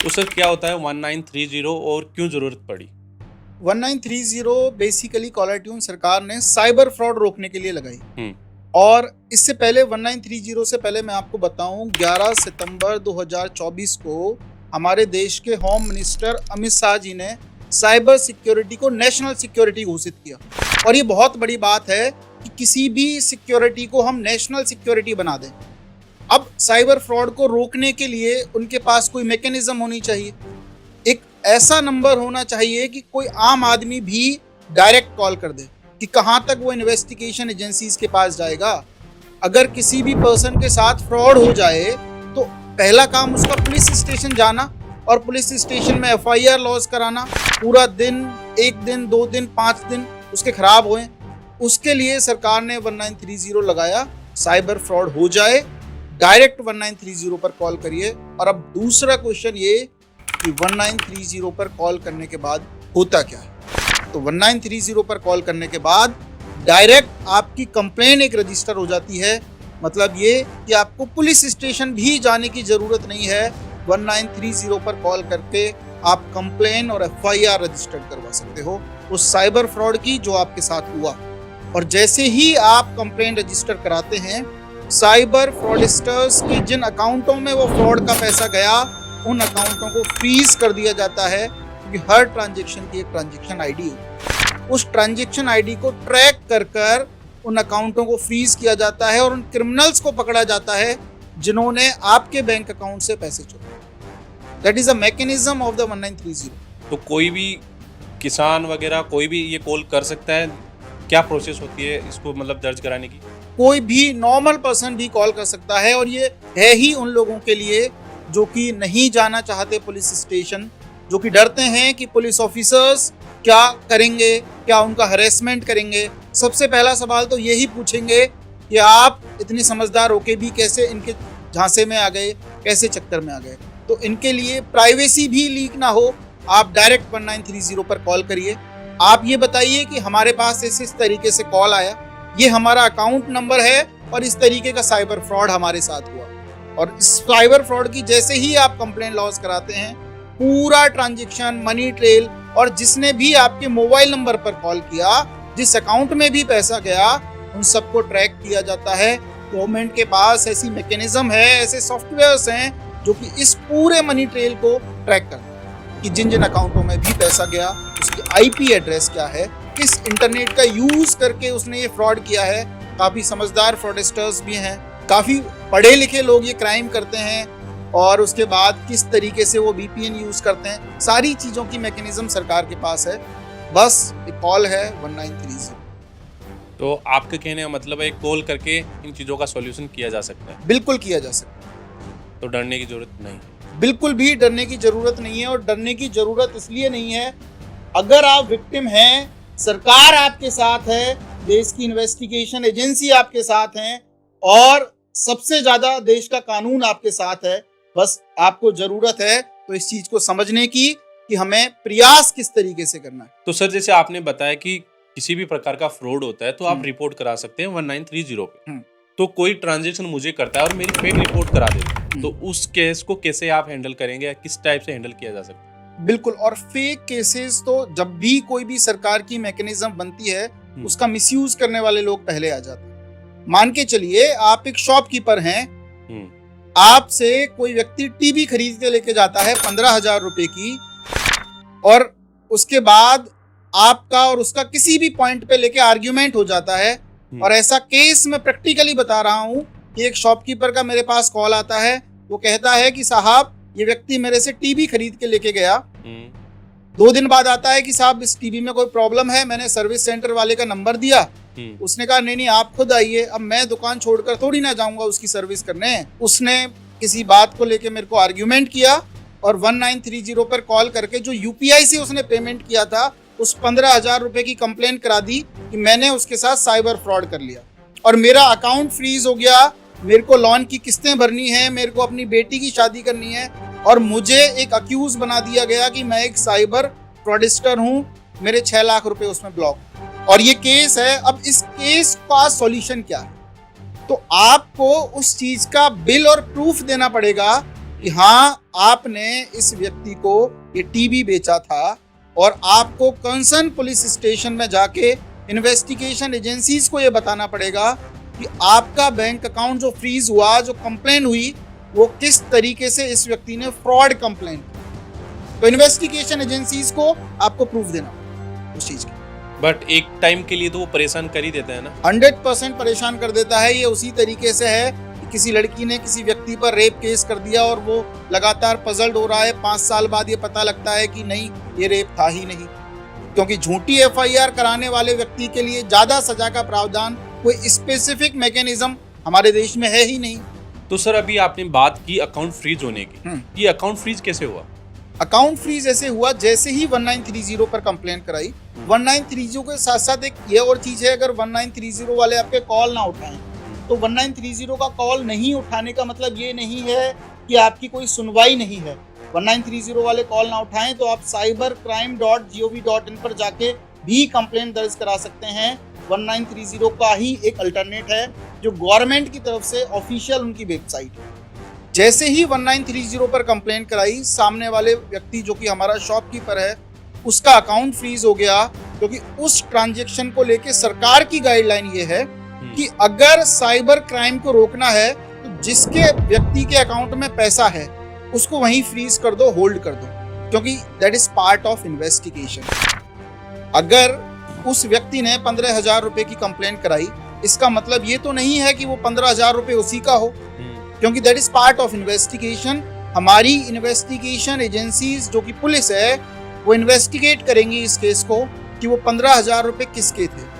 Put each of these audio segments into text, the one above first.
तो सर क्या होता है 1930 और क्यों जरूरत पड़ी? 1930 बेसिकली कॉलर ट्यून सरकार ने साइबर फ्रॉड रोकने के लिए लगाई। हम्म। और इससे पहले 1930 से पहले मैं आपको बताऊं, 11 सितंबर 2024 को हमारे देश के होम मिनिस्टर अमित शाह जी ने साइबर सिक्योरिटी को नेशनल सिक्योरिटी घोषित किया। और ये बहुत बड़ी बात है कि किसी भी सिक्योरिटी को हम नेशनल सिक्योरिटी बना दें। अब साइबर फ्रॉड को रोकने के लिए उनके पास कोई मैकेनिज्म होनी चाहिए, एक ऐसा नंबर होना चाहिए कि कोई आम आदमी भी डायरेक्ट कॉल कर दे कि कहाँ तक वो इन्वेस्टिगेशन एजेंसीज के पास जाएगा। अगर किसी भी पर्सन के साथ फ्रॉड हो जाए तो पहला काम उसका पुलिस स्टेशन जाना और पुलिस स्टेशन में FIR लॉन्च कराना। पूरा दिन, 1 दिन, 2 दिन, 5 दिन उसके खराब हुए, उसके लिए सरकार ने 1930 लगाया। साइबर फ्रॉड हो जाए डायरेक्ट 1930 पर कॉल करिए। और अब दूसरा क्वेश्चन ये कि 1930 पर कॉल करने के बाद होता क्या है। तो 1930 पर कॉल करने के बाद डायरेक्ट आपकी कंप्लेन एक रजिस्टर हो जाती है। मतलब ये कि आपको पुलिस स्टेशन भी जाने की ज़रूरत नहीं है। 1930 पर कॉल करके आप कंप्लेन और FIR रजिस्टर करवा सकते हो उस साइबर फ्रॉड की जो आपके साथ हुआ। और जैसे ही आप कंप्लेन रजिस्टर कराते हैं, साइबर फ्रॉडस्टर्स के जिन अकाउंटों में वो फ्रॉड का पैसा गया उन अकाउंटों को फ्रीज कर दिया जाता है, क्योंकि हर ट्रांजैक्शन की एक ट्रांजैक्शन आईडी होती है। उस ट्रांजैक्शन आईडी को ट्रैक कर उन अकाउंटों को फ्रीज किया जाता है और उन क्रिमिनल्स को पकड़ा जाता है जिन्होंने आपके बैंक अकाउंट से पैसे चुराए। That is a mechanism of the 1930। तो कोई भी किसान वगैरह कोई भी ये कॉल कर सकता है? क्या प्रोसेस होती है इसको मतलब दर्ज कराने की? कोई भी नॉर्मल पर्सन भी कॉल कर सकता है। और ये है ही उन लोगों के लिए जो कि नहीं जाना चाहते पुलिस स्टेशन, जो कि डरते हैं कि पुलिस ऑफिसर्स क्या करेंगे, क्या उनका हरेसमेंट करेंगे। सबसे पहला सवाल तो यही पूछेंगे कि आप इतने समझदार होके भी कैसे इनके झांसे में आ गए, कैसे चक्कर में आ गए। तो इनके लिए प्राइवेसी भी लीक ना हो, आप डायरेक्ट 1930 पर कॉल करिए। आप ये बताइए कि हमारे पास इस तरीके से कॉल आया, ये हमारा अकाउंट नंबर है और इस तरीके का साइबर फ्रॉड हमारे साथ हुआ। और इस साइबर फ्रॉड की जैसे ही आप कंप्लेन लॉन्च कराते हैं, पूरा ट्रांजैक्शन, मनी ट्रेल और जिसने भी आपके मोबाइल नंबर पर कॉल किया, जिस अकाउंट में भी पैसा गया, उन सबको ट्रैक किया जाता है। गवर्नमेंट के पास ऐसी मैकेनिज्म है, ऐसे सॉफ्टवेयर्स हैं जो कि इस पूरे मनी ट्रेल को ट्रैक करते हैं कि जिन जिन अकाउंटों में भी पैसा गया उसकी IP एड्रेस क्या है, किस इंटरनेट का यूज करके उसने ये फ्रॉड किया है। काफी समझदार फ्रॉडस्टर्स भी हैं, काफी पढ़े लिखे लोग ये क्राइम करते हैं, और उसके बाद किस तरीके से वो VPN यूज करते हैं। सारी चीजों की मैकेनिज्म सरकार के पास है। बस एक कॉल है 1930। तो आपके कहने का मतलब है कॉल करके इन चीज़ों का सॉल्यूशन किया जा सकता है? बिल्कुल किया जा सकता है। तो डरने की जरूरत नहीं? बिल्कुल भी डरने की जरूरत नहीं है। और डरने की जरूरत इसलिए नहीं है, अगर आप विक्टिम हैं, सरकार आपके साथ है, देश की इन्वेस्टिगेशन एजेंसी आपके साथ हैं और सबसे ज्यादा देश का कानून आपके साथ है। बस आपको जरूरत है तो इस चीज को समझने की कि हमें प्रयास किस तरीके से करना है। तो सर जैसे आपने बताया कि किसी भी प्रकार का फ्रॉड होता है तो आप रिपोर्ट करा सकते हैं 1930 पे। तो कोई ट्रांजेक्शन मुझे करता है और मेरी फेक रिपोर्ट करा देता है, तो उस केस को कैसे आप हैंडल करेंगे, किस टाइप से हैंडल किया जा सकता है? बिल्कुल। और फेक केसेस तो जब भी कोई भी सरकार की मैकेनिज्म बनती है, उसका मिसयूज करने वाले लोग पहले आ जाते हैं। मान के चलिए आप एक शॉपकीपर हैं, आपसे कोई व्यक्ति टीवी खरीद के लेके जाता है 15,000 रुपए की, और उसके बाद आपका और उसका किसी भी पॉइंट पे लेके आर्ग्यूमेंट हो जाता है। और ऐसा केस मैं प्रैक्टिकली बता रहा हूं कि एक शॉपकीपर का मेरे पास कॉल आता है, वो कहता है कि साहब ये व्यक्ति मेरे से टीवी खरीद के लेके गया। 2 दिन बाद आता है कि साहब इस टीवी में कोई प्रॉब्लम है, मैंने सर्विस सेंटर वाले का नंबर दिया, उसने कहा नहीं आप खुद आइए। अब मैं दुकान छोड़कर थोड़ी ना जाऊंगा उसकी सर्विस करने। उसने किसी बात को लेके मेरे को आर्ग्यूमेंट किया और 1930 पर कॉल करके जो UPI से उसने पेमेंट किया था उस 15,000 रुपए की कंप्लेंट करा दी कि मैंने उसके साथ साइबर फ्रॉड कर लिया और मेरा अकाउंट फ्रीज हो गया। मेरे को लोन की किस्तें भरनी है, मेरे को अपनी बेटी की शादी करनी है, और मुझे एक अक्यूज बना दिया गया कि मैं एक साइबर फ्रॉडस्टर हूँ। मेरे 6 लाख रुपए उसमें ब्लॉक। और ये केस है। अब इस केस का सॉल्यूशन क्या है? तो आपको उस चीज का बिल और प्रूफ देना पड़ेगा कि हाँ आपने इस व्यक्ति को ये टीवी बेचा था और आपको कंसर्न पुलिस स्टेशन में जाके इन्वेस्टिगेशन एजेंसीज को ये बताना पड़ेगा कि आपका बैंक अकाउंट जो फ्रीज हुआ, जो कंप्लेन हुई, वो किस तरीके से इस व्यक्ति ने फ्रॉड कंप्लेन की। तो इन्वेस्टिगेशन एजेंसीज को आपको प्रूफ देना उस चीज की। बट एक टाइम के लिए तो वो परेशान कर ही देता है ना। 100% परेशान कर देता है। ये उसी तरीके से है कि किसी लड़की ने किसी व्यक्ति पर रेप केस कर दिया और वो लगातार पजल्ड हो रहा है। 5 साल बाद ये पता लगता है कि नहीं, ये रेप था ही नहीं, क्योंकि झूठी FIR कराने वाले व्यक्ति के लिए ज्यादा सजा का प्रावधान कोई स्पेसिफिक मैकेनिज्म हमारे देश में है ही नहीं। तो सर अभी आपने बात की अकाउंट फ्रीज होने की, ये अकाउंट फ्रीज कैसे हुआ? अकाउंट फ्रीज ऐसे हुआ जैसे ही 1930 पर कंप्लेन कराई। 1930 के साथ साथ एक ये और चीज है, अगर 1930 वाले आपके कॉल ना उठाएं तो 1930 का कॉल नहीं उठाने का मतलब ये नहीं है कि आपकी कोई सुनवाई नहीं है। 1930 वाले कॉल ना उठाएं तो आप cybercrime.gov.in पर जाके भी कंप्लेन दर्ज करा सकते हैं। 1930 का ही एक अल्टरनेट है जो गवर्नमेंट की तरफ से ऑफिशियल उनकी वेबसाइट है। जैसे ही 1930 पर कंप्लेन कराई, सामने वाले व्यक्ति जो कि हमारा शॉपकीपर है, उसका अकाउंट फ्रीज हो गया, क्योंकि उस ट्रांजैक्शन को लेके सरकार की गाइडलाइन ये है कि अगर साइबर क्राइम को रोकना है तो जिसके व्यक्ति के अकाउंट में पैसा है उसको वहीं फ्रीज कर दो, होल्ड कर दो, क्योंकि that is part of investigation. अगर उस व्यक्ति ने 15,000 रुपए की कंप्लेन कराई, इसका मतलब ये तो नहीं है कि वो 15,000 रुपए उसी का हो, क्योंकि that is part of investigation. हमारी इन्वेस्टिगेशन एजेंसीज जो कि पुलिस है वो इन्वेस्टिगेट करेंगी इस केस को कि वो 15,000 रुपए किसके थे।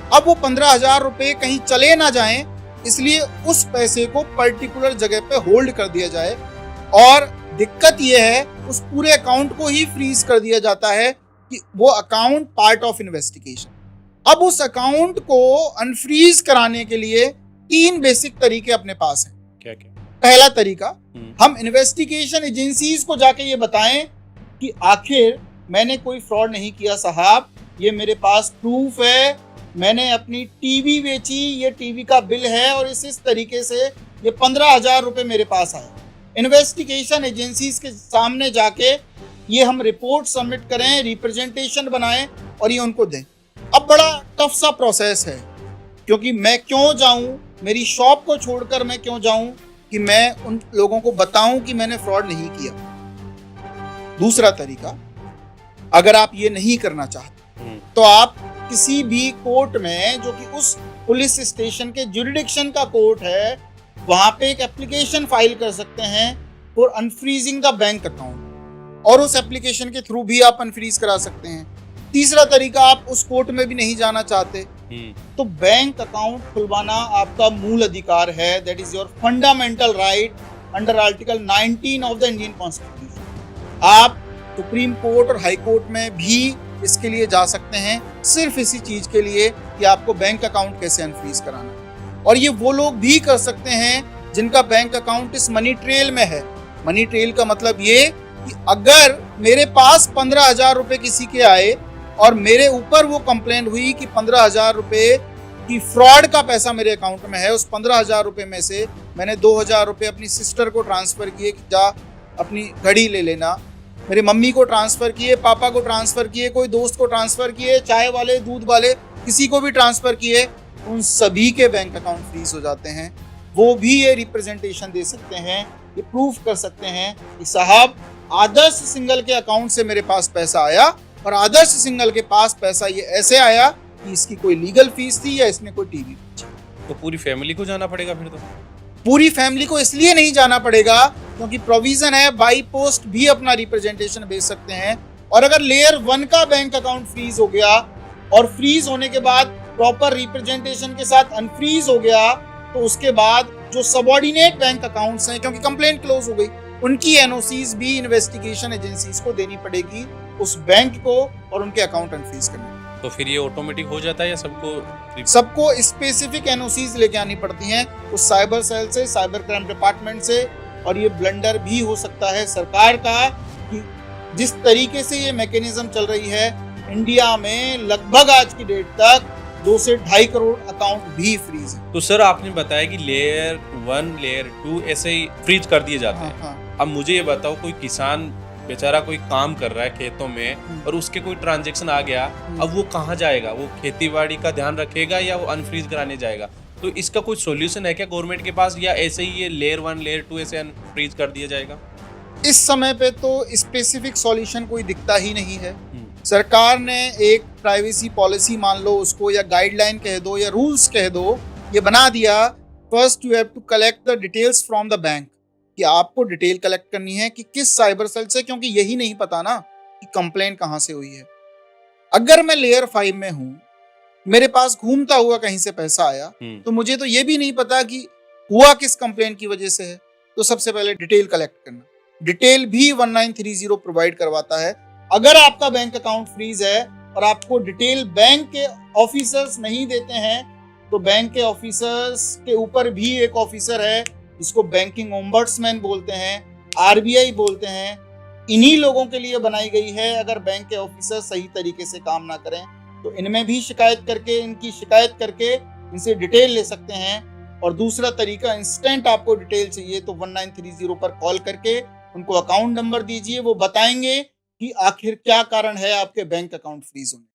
अब वो 15,000 रुपए कहीं चले ना जाएं, इसलिए उस पैसे को पर्टिकुलर जगह पे होल्ड कर दिया जाए। और दिक्कत ये है उस पूरे अकाउंट को ही फ्रीज कर दिया जाता है कि वो अकाउंट पार्ट ऑफ इन्वेस्टिगेशन। अब उस अकाउंट को अनफ्रीज कराने के लिए 3 बेसिक तरीके अपने पास हैं। क्या क्या? पहला तरीका, हम इन्वेस्टिगेशन एजेंसीज को जाके ये बताएं कि आखिर मैंने कोई फ्रॉड नहीं किया साहब, ये मेरे पास प्रूफ है, मैंने अपनी टीवी बेची, ये टीवी का बिल है और इस तरीके से ये 15,000 रुपए मेरे पास आए। इन्वेस्टिगेशन एजेंसीज के सामने जाके ये हम रिपोर्ट सबमिट करें, रिप्रेजेंटेशन बनाएं और ये उनको दें। अब बड़ा टफ सा प्रोसेस है, क्योंकि मैं क्यों जाऊं, मेरी शॉप को छोड़कर मैं क्यों जाऊं कि मैं उन लोगों को बताऊं कि मैंने फ्रॉड नहीं किया। दूसरा तरीका, अगर आप ये नहीं करना चाहते तो आप किसी भी कोर्ट में, जो कि उस पुलिस स्टेशन के जुरिडिक्शन का कोर्ट है, वहां पे एक एप्लीकेशन फाइल कर सकते हैं for unfreezing the bank account, और उस एप्लीकेशन के थ्रू भी आप अनफ्रीज करा सकते हैं। तीसरा तरीका, आप उस कोर्ट में भी नहीं जाना चाहते तो बैंक अकाउंट खुलवाना आपका मूल अधिकार है, that is your fundamental right under article 19 of the Indian constitution. आप सुप्रीम कोर्ट और हाई कोर्ट में भी इसके लिए जा सकते हैं, सिर्फ इसी चीज के लिए कि आपको बैंक अकाउंट कैसे अनफ्रीज कराना। और ये वो लोग भी कर सकते हैं जिनका बैंक अकाउंट इस मनी ट्रेल में है। मनी ट्रेल का मतलब ये कि अगर मेरे पास 15,000 रुपए किसी के आए और मेरे ऊपर वो कंप्लेन हुई कि 15,000 रुपए की फ्रॉड का पैसा मेरे अकाउंट में है, उस 15,000 रुपए में से मैंने 2,000 रुपए अपनी सिस्टर को ट्रांसफर किए कि जा अपनी घड़ी ले लेना, मेरे मम्मी को ट्रांसफर किए, पापा को ट्रांसफर किए, कोई दोस्त को ट्रांसफर किए, चाय वाले, दूध वाले, किसी को भी ट्रांसफर किए, उन सभी के बैंक अकाउंट फ्रीज हो जाते हैं। वो भी ये रिप्रेजेंटेशन दे सकते हैं, ये प्रूफ कर सकते हैं कि साहब आदर्श सिंगल के अकाउंट से मेरे पास पैसा आया और आदर्श सिंगल के पास पैसा ये ऐसे आया कि इसकी कोई लीगल फीस थी या इसने कोई टीवी बेची। तो पूरी फैमिली को जाना पड़ेगा फिर? तो पूरी फैमिली को इसलिए नहीं जाना पड़ेगा क्योंकि प्रोविजन है, बाई पोस्ट भी अपना रिप्रेजेंटेशन भेज सकते हैं। और अगर लेयर 1 का बैंक अकाउंट फ्रीज हो गया और फ्रीज होने के बाद प्रॉपर रिप्रेजेंटेशन के साथ अनफ्रीज हो गया, तो उसके बाद जो सबऑर्डिनेट बैंक अकाउंट्स हैं, क्योंकि कंप्लेंट क्लोज हो गई, उनकी एनओसीज भी इन्वेस्टिगेशन एजेंसीज को देनी पड़ेगी उस बैंक को और उनके अकाउंट अनफ्रीज करने। तो फिर ये ऑटोमेटिक हो जाता है या सबको सबको स्पेसिफिक एनओसीज लेके आनी पड़ती हैं उस साइबर सेल से, साइबर क्राइम डिपार्टमेंट से। और ये ब्लंडर भी हो सकता है सरकार का कि जिस तरीके से ये मैकेनिज्म चल रही है, इंडिया में लगभग आज की डेट तक 2 से 2.5 करोड़ अकाउंट भी फ्रीज है। तो सर आपने बताया कि लेयर 1, लेयर 2 ऐसे ही फ्रीज कर दिए जाते हैं। हाँ। अब मुझे ये बताओ, कोई किसान बेचारा कोई काम कर रहा है खेतों में और उसके कोई ट्रांजैक्शन आ गया, अब वो कहाँ जाएगा? वो खेतीबाड़ी का ध्यान रखेगा या वो अनफ्रीज कराने जाएगा? तो इसका कोई सॉल्यूशन है क्या गवर्नमेंट के पास, या ऐसे ही ये लेयर 1 लेयर 2 ऐसे अनफ्रीज कर दिया जाएगा? इस समय पे तो स्पेसिफिक सॉल्यूशन कोई दिखता ही नहीं है। सरकार ने एक प्राइवेसी पॉलिसी मान लो उसको, या गाइडलाइन कह दो, या रूल्स कह दो, ये बना दिया। First you have to collect the details from the bank, कि आपको डिटेल कलेक्ट करनी है कि किस साइबर सेल से, क्योंकि यही नहीं पता ना कि कंप्लेन कहाँ से हुई है। अगर मैं लेयर 5 में हूँ, मेरे पास घूमता हुआ कहीं से पैसा आया, तो मुझे तो ये भी नहीं पता कि हुआ किस कंप्लेन की वजह से है। तो सबसे पहले डिटेल कलेक्ट करना। डिटेल भी 1930 प्रोवाइड करवाता है। अगर आपका बैंक अकाउंट फ्रीज है और आपको डिटेल बैंक के ऑफिसर्स नहीं देते हैं, तो बैंक के ऑफिसर्स के ऊपर भी एक ऑफिसर है जिसको बैंकिंग ओम्बड्समैन बोलते हैं, आरबीआई बोलते हैं। इन्हीं लोगों के लिए बनाई गई है। अगर बैंक के ऑफिसर सही तरीके से काम ना करें तो इनमें भी शिकायत करके, इनकी शिकायत करके इनसे डिटेल ले सकते हैं। और दूसरा तरीका, इंस्टेंट आपको डिटेल चाहिए तो 1930 पर कॉल करके उनको अकाउंट नंबर दीजिए, वो बताएंगे कि आखिर क्या कारण है आपके बैंक अकाउंट फ्रीज होने।